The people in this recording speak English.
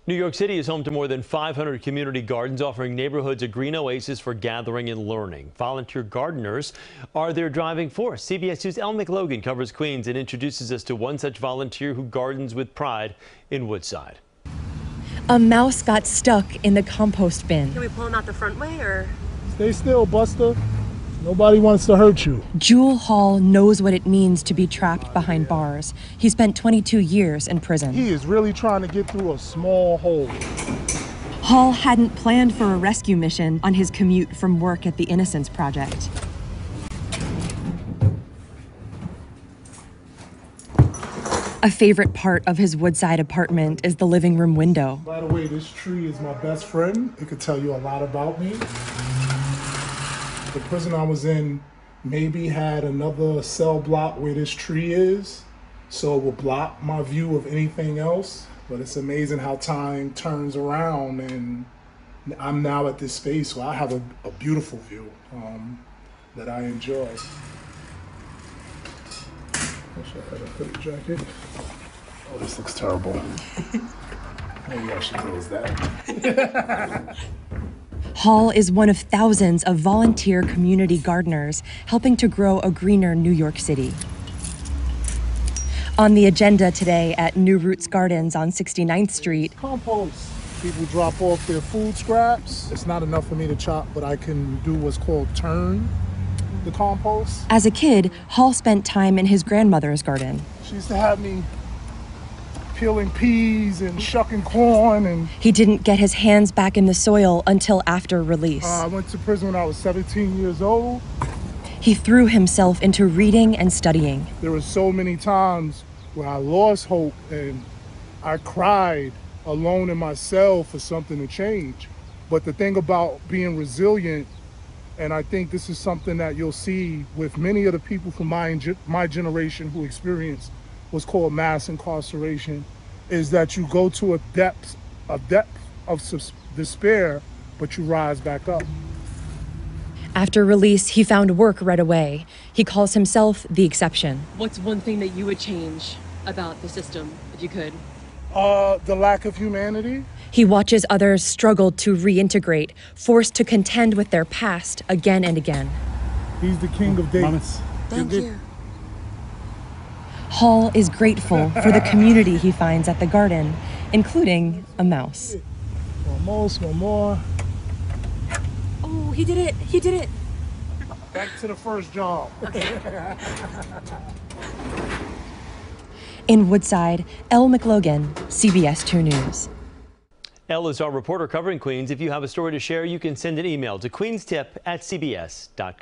New York City is home to more than 500 community gardens, offering neighborhoods a green oasis for gathering and learning. Volunteer gardeners are their driving force. CBS 2's Elle McLogan covers Queens and introduces us to one such volunteer who gardens with pride in Woodside. A mouse got stuck in the compost bin. Can we pull him out the front way, or? Stay still, Buster. Nobody wants to hurt you. Jule Hall knows what it means to be trapped behind bars. He spent 22 years in prison. He is really trying to get through a small hole. Hall hadn't planned for a rescue mission on his commute from work at the Innocence Project. A favorite part of his Woodside apartment is the living room window. By the way, this tree is my best friend. It could tell you a lot about me. The prison I was in maybe had another cell block where this tree is, so it will block my view of anything else. But it's amazing how time turns around, and I'm now at this space where I have a beautiful view that I enjoy. I got a hoodie jacket. Oh, this looks terrible. Maybe I should close that. Hall is one of thousands of volunteer community gardeners helping to grow a greener New York City. On the agenda today at New Roots Gardens on 69th Street. Compost. People drop off their food scraps. It's not enough for me to chop, but I can do what's called turn the compost. As a kid, Hall spent time in his grandmother's garden. She used to have me peeling peas and shucking corn. And he didn't get his hands back in the soil until after release. I went to prison when I was 17 years old. He threw himself into reading and studying. There were so many times where I lost hope and I cried alone in my cell for something to change. But the thing about being resilient, and I think this is something that you'll see with many of the people from my generation who experienced what's called mass incarceration, is that you go to a depth of despair, but you rise back up. After release, he found work right away. He calls himself the exception. What's one thing that you would change about the system, if you could? The lack of humanity. He watches others struggle to reintegrate, forced to contend with their past again and again. He's the king of dates. Thank you. Hall is grateful for the community he finds at the garden, including a mouse. Almost, one more. Oh, he did it. He did it. Back to the first job. In Woodside, Elle McLogan, CBS 2 News. Elle is our reporter covering Queens. If you have a story to share, you can send an email to queenstip@cbs.com.